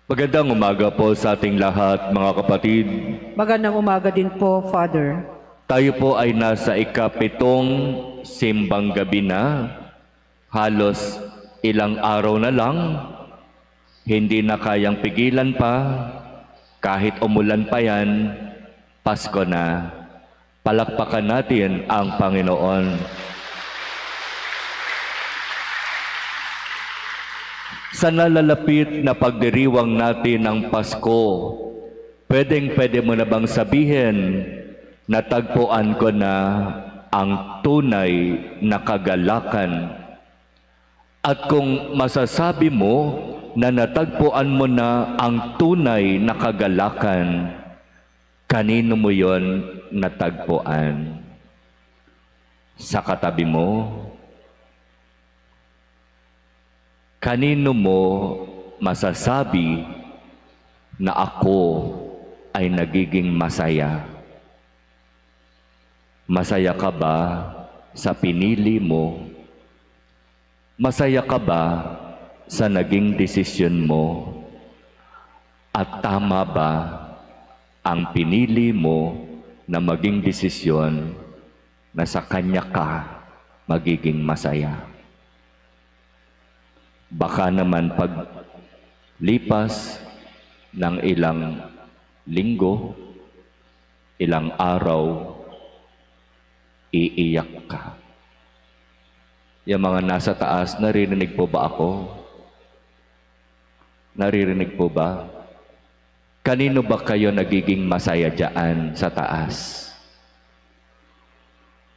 Magandang umaga po sa ating lahat, mga kapatid. Magandang umaga din po, Father. Tayo po ay nasa ikapitong simbang gabi na. Halos ilang araw na lang, hindi na kayang pigilan pa. Kahit umulan pa yan, Pasko na. Palakpakan natin ang Panginoon. Sa nalalapit na pagdiriwang natin ng Pasko, pwede mo na bang sabihin, natagpuan ko na ang tunay na kagalakan? At kung masasabi mo na natagpuan mo na ang tunay na kagalakan, kanino mo yon natagpuan? Sa katabi mo? Kanino mo masasabi na ako ay nagiging masaya? Masaya ka ba sa pinili mo? Masaya ka ba sa naging desisyon mo? At tama ba ang pinili mo na maging desisyon na sa Kanya ka magiging masaya? Baka naman pag lipas ng ilang linggo, ilang araw, iiyak ka. Yung mga nasa taas, naririnig po ba ako? Naririnig po ba? Kanino ba kayo nagiging masaya dyan sa taas?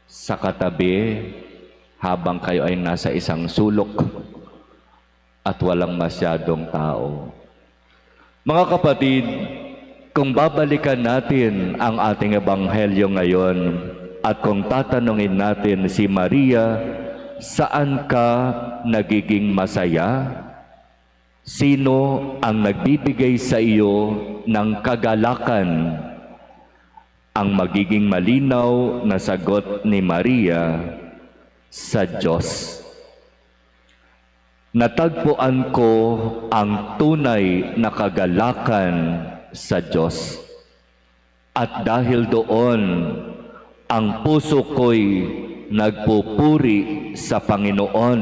Sa katabi, habang kayo ay nasa isang sulok, at walang masyadong tao. Mga kapatid, kung babalikan natin ang ating ebanghelyo ngayon at kung tatanungin natin si Maria, saan ka nagiging masaya? Sino ang nagbibigay sa iyo ng kagalakan? Ang magiging malinaw na sagot ni Maria, sa Diyos. Natagpuan ko ang tunay na kagalakan sa Diyos. At dahil doon, ang puso ko'y nagpupuri sa Panginoon.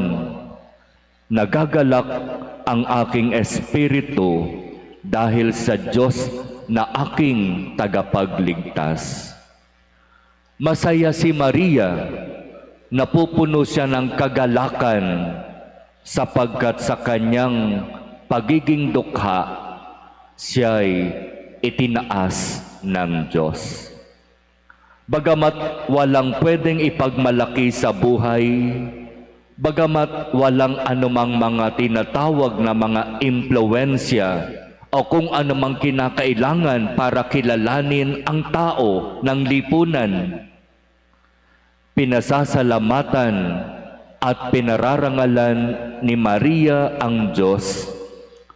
Nagagalak ang aking espiritu dahil sa Diyos na aking tagapagligtas. Masaya si Maria, napupuno siya ng kagalakan sapagkat sa kanyang pagiging dukha, siya'y itinaas ng Diyos. Bagamat walang pwedeng ipagmalaki sa buhay, bagamat walang anumang mga tinatawag na mga impluensya o kung anumang kinakailangan para kilalanin ang tao ng lipunan, pinasasalamatan at pinararangalan ni Maria ang Diyos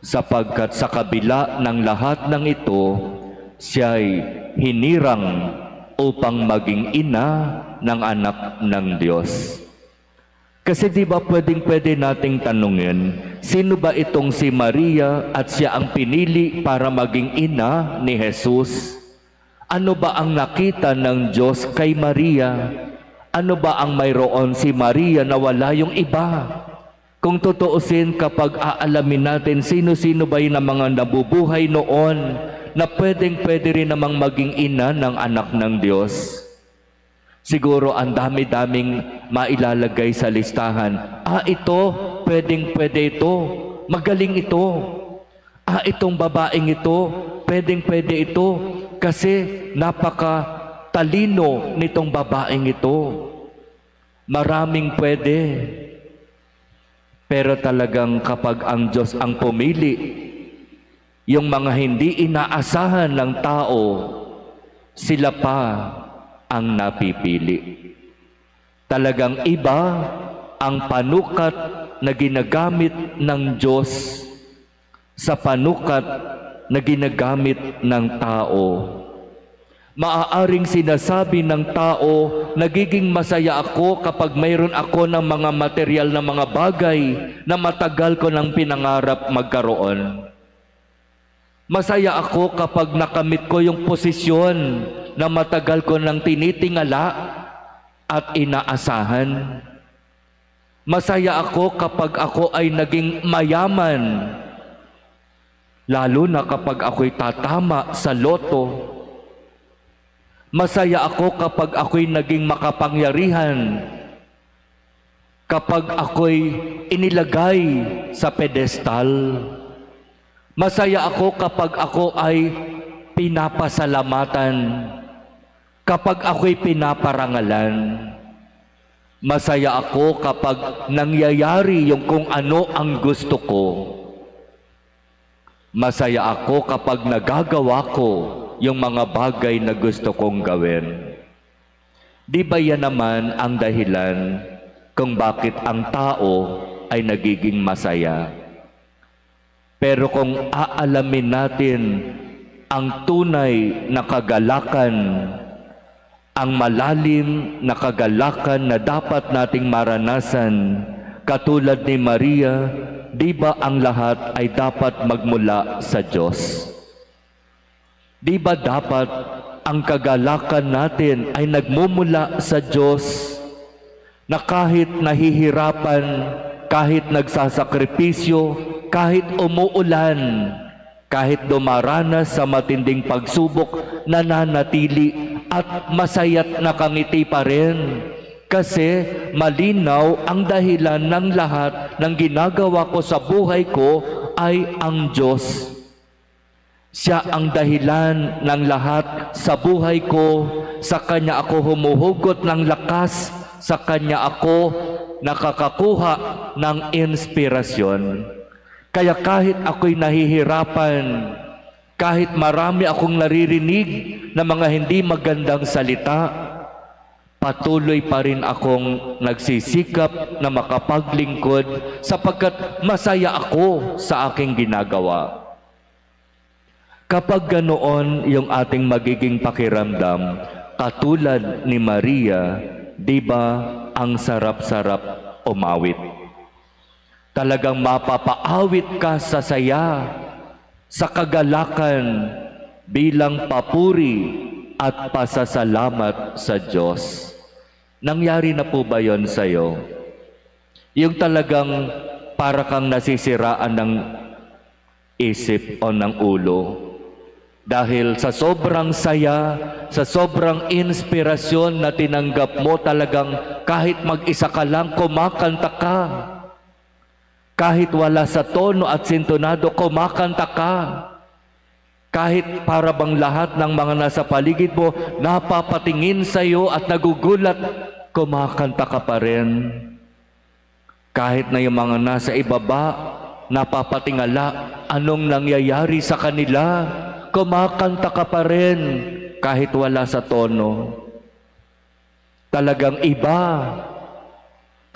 sapagkat sa kabila ng lahat ng ito, siya'y hinirang upang maging ina ng anak ng Diyos. Kasi di ba pwede nating tanungin, sino ba itong si Maria at siya ang pinili para maging ina ni Jesus? Ano ba ang nakita ng Diyos kay Maria? Ano ba ang mayroon si Maria na wala yung iba? Kung tutuusin, kapag aalamin natin sino-sino ba yung mga nabubuhay noon na pwede rin namang maging ina ng anak ng Diyos, siguro ang dami-daming mailalagay sa listahan. Ito, pwede ito, magaling ito. Itong babaeng ito, pwede ito, kasi talino nitong babaeng ito. Maraming pwede. Pero talagang kapag ang Diyos ang pumili, yung mga hindi inaasahan ng tao, sila pa ang napipili. Talagang iba ang panukat na ginagamit ng Diyos sa panukat na ginagamit ng tao. Maaaring sinasabi ng tao, nagiging masaya ako kapag mayroon ako ng mga material na mga bagay na matagal ko nang pinangarap magkaroon. Masaya ako kapag nakamit ko yung posisyon na matagal ko nang tinitingala at inaasahan. Masaya ako kapag ako ay naging mayaman, lalo na kapag ako'y tatama sa loto. Masaya ako kapag ako'y naging makapangyarihan, kapag ako'y inilagay sa pedestal. Masaya ako kapag ako ay pinapasalamatan, kapag ako'y pinaparangalan. Masaya ako kapag nangyayari yung kung ano ang gusto ko. Masaya ako kapag nagagawa ko yung mga bagay na gusto kong gawin. Di ba yan naman ang dahilan kung bakit ang tao ay nagiging masaya? Pero kung aalamin natin ang tunay na kagalakan, ang malalim na kagalakan na dapat nating maranasan, katulad ni Maria, di ba ang lahat ay dapat magmula sa Diyos? Di ba dapat ang kagalakan natin ay nagmumula sa Diyos, na kahit nahihirapan, kahit nagsasakripisyo, kahit umuulan, kahit dumaranas sa matinding pagsubok, nananatili at masaya't nakangiti pa rin. Kasi malinaw ang dahilan ng lahat ng ginagawa ko sa buhay ko ay ang Diyos. Siya ang dahilan ng lahat sa buhay ko. Sa Kanya ako humuhugot ng lakas. Sa Kanya ako nakakakuha ng inspirasyon. Kaya kahit ako'y nahihirapan, kahit marami akong naririnig na mga hindi magandang salita, patuloy pa rin akong nagsisikap na makapaglingkod sapagkat masaya ako sa aking ginagawa. Kapag ganoon yung ating magiging pakiramdam, katulad ni Maria, di ba ang sarap-sarap umawit? Talagang mapapaawit ka sa saya, sa kagalakan, bilang papuri at pasasalamat sa Diyos. Nangyari na po ba yon sa'yo? Yung talagang para kang nasisiraan ng isip o ng ulo. Dahil sa sobrang saya, sa sobrang inspirasyon na tinanggap mo, talagang kahit mag-isa ka lang, kumakanta ka. Kahit wala sa tono at sintonado, kumakanta ka. Kahit para bang lahat ng mga nasa paligid mo napapatingin sa iyo at nagugulat, kumakanta ka pa rin. Kahit na yung mga nasa ibaba napapatingala anong nangyayari sa kanila, kumakanta ka pa rin kahit wala sa tono. Talagang iba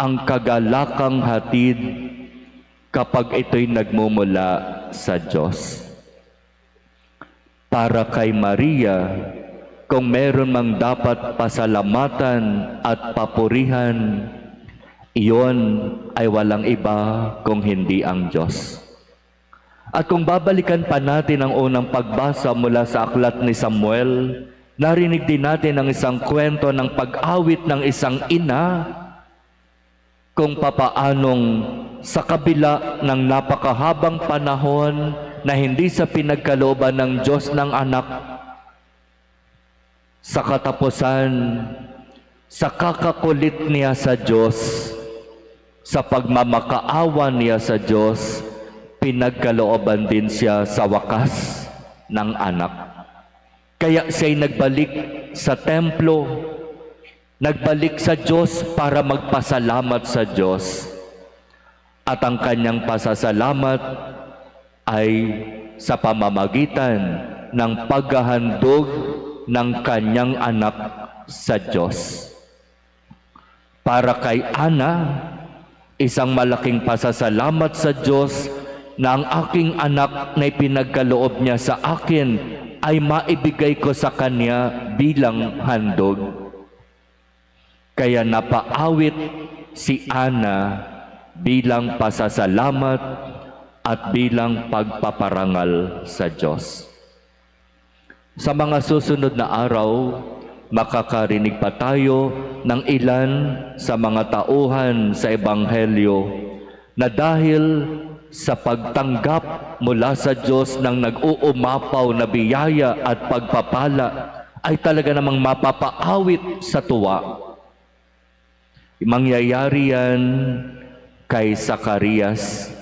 ang kagalakang hatid kapag ito'y nagmumula sa Diyos. Para kay Maria, kung meron mang dapat pasalamatan at papurihan, iyon ay walang iba kung hindi ang Diyos. At kung babalikan pa natin ang unang pagbasa mula sa aklat ni Samuel, narinig din natin ang isang kwento ng pag-awit ng isang ina kung papaanong sa kabila ng napakahabang panahon na hindi sa pinagkalooban ng Diyos ng anak, sa katapusan, sa kakakulit niya sa Diyos, sa pagmamakaawa niya sa Diyos, pinagkalooban din siya sa wakas ng anak. Kaya siya'y nagbalik sa templo, nagbalik sa Diyos para magpasalamat sa Diyos. At ang kanyang pasasalamat ay sa pamamagitan ng paghahandog ng kanyang anak sa Diyos. Para kay Ana, isang malaking pasasalamat sa Diyos na ang aking anak na ipinagkaloob niya sa akin ay maibigay ko sa kanya bilang handog. Kaya napaawit si Ana bilang pasasalamat at bilang pagpaparangal sa Diyos. Sa mga susunod na araw, makakarinig pa tayo ng ilan sa mga tauhan sa Ebanghelyo na dahil sa pagtanggap mula sa Diyos ng nag-uumapaw na biyaya at pagpapala ay talaga namang mapapaawit sa tuwa. Mangyayari yan kay Zacarias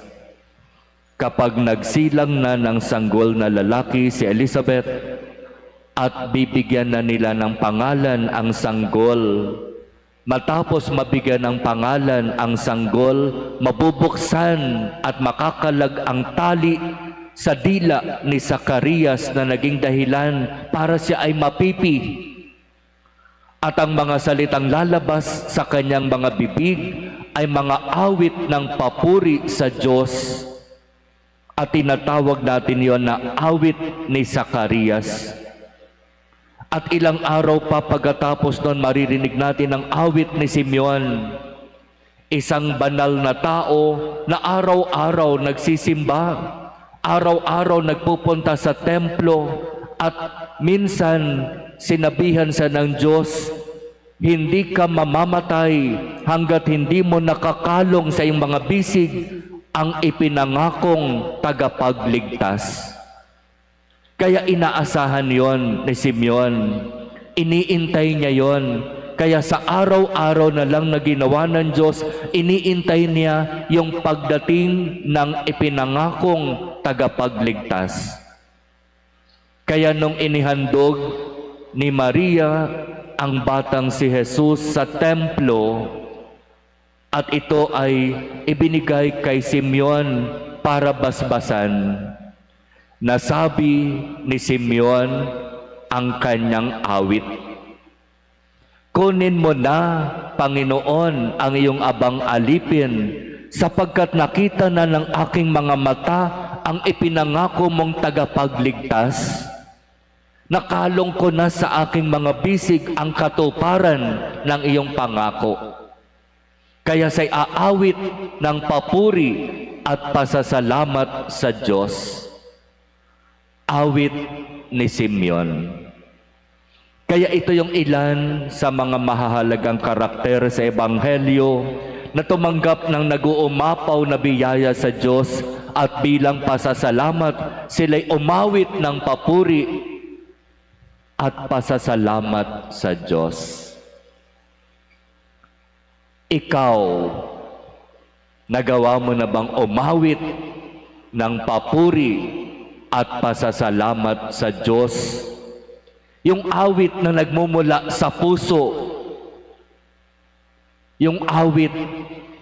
kapag nagsilang na ng sanggol na lalaki si Elizabeth at bibigyan na nila ng pangalan ang sanggol. Matapos mabigyan ng pangalan ang sanggol, mabubuksan at makakalag ang tali sa dila ni Zacarias na naging dahilan para siya ay mapipi. At ang mga salitang lalabas sa kanyang mga bibig ay mga awit ng papuri sa Diyos. At tinatawag natin yon na awit ni Zacarias. At ilang araw pa pagkatapos noon, maririnig natin ang awit ni Simeon. Isang banal na tao na araw-araw nagsisimba, araw-araw nagpupunta sa templo, at minsan sinabihan siya ng Diyos, hindi ka mamamatay hanggat hindi mo nakakalong sa iyong mga bisig ang ipinangakong tagapagligtas. Kaya inaasahan yon ni Simeon. Iniintay niya yon. Kaya sa araw-araw na lang na ginawa ng Diyos, iniintay niya yung pagdating ng ipinangakong tagapagligtas. Kaya nung inihandog ni Maria ang batang si Jesus sa templo, at ito ay ibinigay kay Simeon para basbasan, nasabi ni Simeon ang kanyang awit. Kunin mo na, Panginoon, ang iyong abang alipin, sapagkat nakita na ng aking mga mata ang ipinangako mong tagapagligtas. Nakalong ko na sa aking mga bisig ang katuparan ng iyong pangako. Kaya sa'y aawit ng papuri at pasasalamat sa Diyos. Awit ni Simeon. Kaya ito yung ilan sa mga mahahalagang karakter sa Ebanghelyo na tumanggap ng nag-uumapaw na biyaya sa Diyos at bilang pasasalamat, sila'y umawit ng papuri at pasasalamat sa Diyos. Ikaw, nagawa mo na bang umawit ng papuri at pasasalamat sa Diyos? Yung awit na nagmumula sa puso, yung awit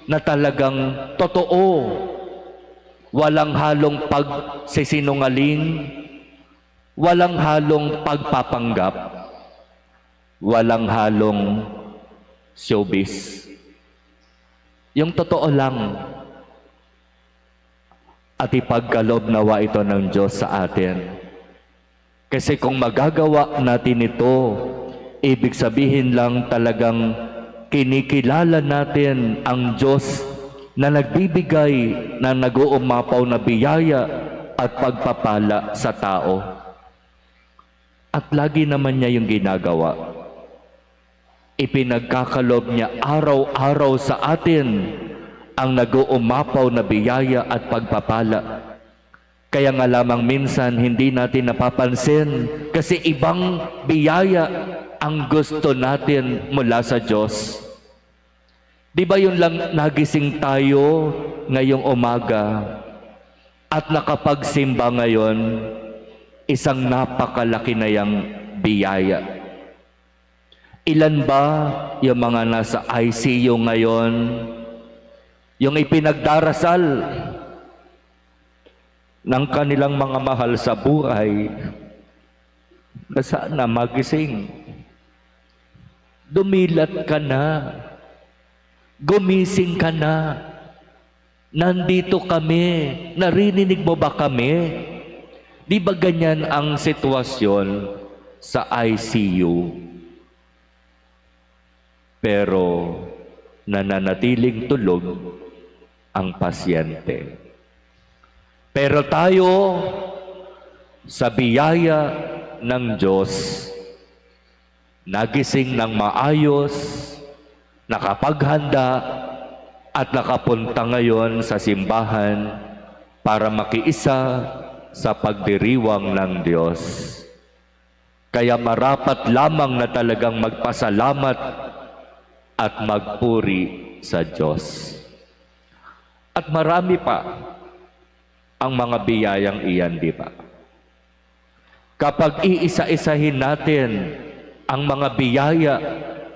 na talagang totoo, walang halong pagsisinungaling, walang halong pagpapanggap, walang halong showbiz. Yung totoo lang. At ipagkaloob nawa ito ng Diyos sa atin. Kasi kung magagawa natin ito, ibig sabihin lang talagang kinikilala natin ang Diyos na nagbibigay ng nag-uumapaw na biyaya at pagpapala sa tao. At lagi naman niya yung ginagawa. Ipinagkakaloob niya araw-araw sa atin ang nag-uumapaw na biyaya at pagpapala. Kaya nga lamang minsan hindi natin napapansin kasi ibang biyaya ang gusto natin mula sa Diyos. Di ba yun lang nagising tayo ngayong umaga at nakapagsimba ngayon, isang napakalaki na yang biyaya. Ilan ba yung mga nasa ICU ngayon, yung ipinagdarasal ng kanilang mga mahal sa buhay na sana magising? Dumilat ka na, gumising ka na, nandito kami, narinig mo ba kami? Di ba ganyan ang sitwasyon sa ICU? Pero nananatiling tulog ang pasyente. Pero tayo, sa biyaya ng Diyos, nagising ng maayos, nakapaghanda, at nakapunta ngayon sa simbahan para makiisa sa pagdiriwang ng Diyos. Kaya marapat lamang na talagang magpasalamat at magpuri sa Diyos. At marami pa ang mga biyayang iyan, di ba? Kapag iisa-isahin natin ang mga biyaya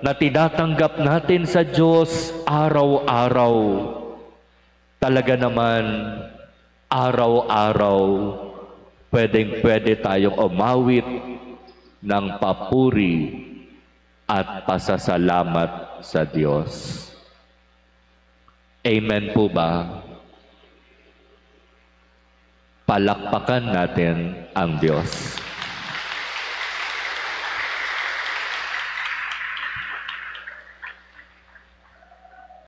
na tinatanggap natin sa Diyos araw-araw, talaga naman araw-araw pwedeng-pwede tayong umawit ng papuri at pasasalamat sa Diyos. Amen po ba? Palakpakan natin ang Diyos.